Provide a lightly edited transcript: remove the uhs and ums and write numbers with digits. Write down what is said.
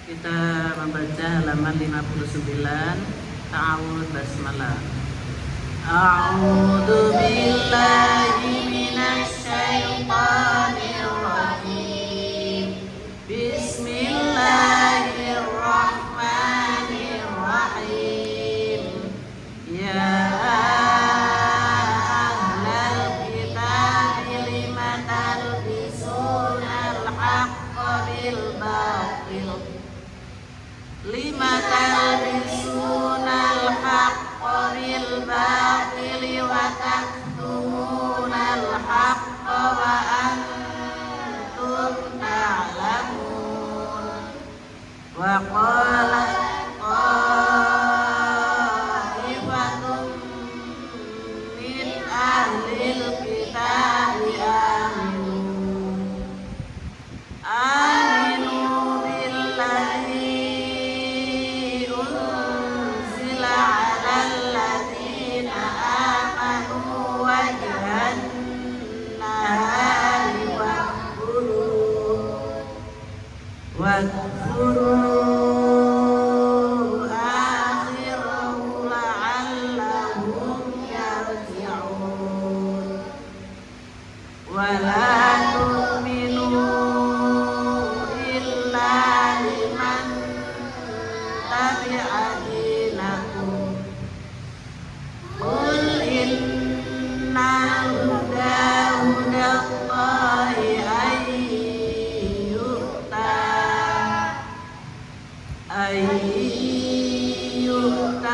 Kita membaca halaman 59. Ta'awud basmalah. A'udzu billahi minasy syaithanir rajim. Bismillahirrahmanirrahim. Ya ahlal kitab lima talbisunal haqqa bil batil. Lima talbisunal haqqa bil batil wa taktumunal haqqa wa antum ta'lamun. Wa qala ta'ifatun min ahlil kitabi aminu billahi unzila alal ladzina amanu wajhan nahari واذكروا آخره لعلهم يرجعون ولا تؤمنوا إلا لمن تبع دينكم قل إن الهدى هدى الله أن يؤتى